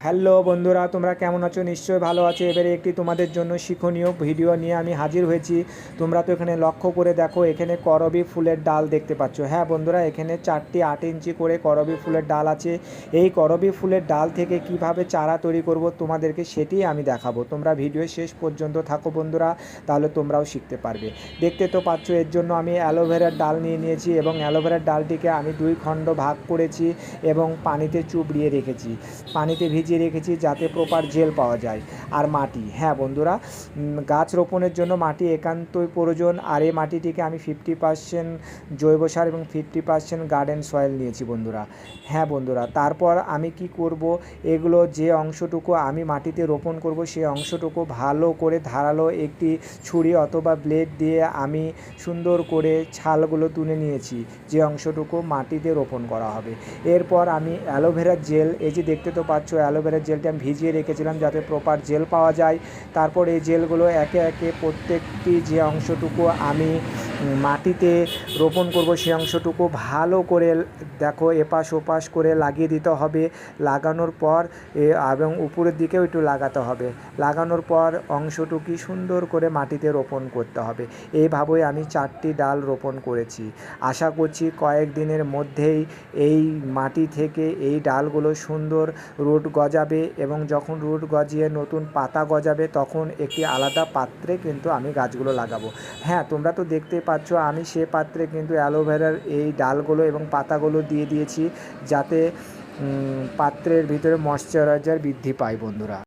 Hello বন্ধুরা, তোমরা কেমন আছো? নিশ্চয়ই ভালো আছো। এবারে একটি তোমাদের জন্য শিক্ষণীয় ভিডিও নিয়ে আমি হাজির হয়েছি। তোমরা তো এখানে লক্ষ্য করে দেখো, এখানে করবী ফুলের ডাল দেখতে পাচ্ছ। হ্যাঁ বন্ধুরা, এখানে 4টি 8 ইঞ্চি করে করবী ফুলের ডাল আছে। এই করবী ফুলের ডাল থেকে কিভাবে চারা তৈরি করব তোমাদেরকে সেটি আমি দেখাবো। তোমরা ভিডিও শেষ পর্যন্ত থাকো বন্ধুরা, তাহলে তোমরাও শিখতে পারবে। দেখতে তো পাচ্ছ, এর জন্য আমি অ্যালোভেরার ডাল নিয়ে নিয়েছি এবং অ্যালোভেরার ডালটিকে আমি 2 খণ্ড ভাগ করেছি এবং পানিতে চুবড়িয়ে রেখেছি, পানিতে ভিজিয়ে রেখেছি যাতে প্রপার জেল পাওয়া যায়। আর মাটি, হ্যাঁ বন্ধুরা, গাছ রোপণের জন্য মাটি একান্তই প্রয়োজন। আর এই মাটিটিকে আমি 50% জৈব সার এবং 50% গার্ডেন সয়েল নিয়েছি বন্ধুরা। হ্যাঁ বন্ধুরা, তারপর আমি কি করব, এগুলো যে অংশটুকু আমি মাটিতে রোপণ করব সেই অংশটুকু ভালো করে ধারালো একটি ছুরি অথবা ব্লেড দিয়ে আমি সুন্দর করে ছালগুলো তুলে নিয়েছি, যে অংশটুকু মাটিতে রোপণ করা হবে। এরপর আমি অ্যালোভেরার জেল, এই যে দেখতে তো পাচ্ছ, অ্যালোভেরার জেলটা আমি ভিজিয়ে রেখেছিলাম যাতে প্রপার জেল পাওয়া যায়। তারপর এই জেলগুলো একে একে প্রত্যেকটি যে অংশটুকু আমি মাটিতে রোপণ করব সেই অংশটুকু ভালো করে দেখো এপাশ ওপাশ করে লাগিয়ে দিতে হবে। লাগানোর পর এবং উপরের দিকেও একটু লাগাতে হবে। লাগানোর পর অংশটুকু সুন্দর করে মাটিতে রোপণ করতে হবে। এইভাবেই আমি 4টি ডাল রোপণ করেছি। আশা করছি কয়েকদিনের মধ্যেই এই মাটি থেকে এই ডালগুলো সুন্দর রুট গজাবে এবং যখন রুট গজিয়ে নতুন পাতা গজাবে তখন একটি আলাদা পাত্রে কিন্তু আমি গাছগুলো লাগাবো। হ্যাঁ, তোমরা তো দেখতেই পাচ্ছ, আমি সে পাত্রে কিন্তু অ্যালোভেরার এই ডালগুলো এবং পাতাগুলো দিয়ে দিয়েছি যাতে পাত্রের ভিতরে ময়েশ্চারাইজার বৃদ্ধি পায় বন্ধুরা।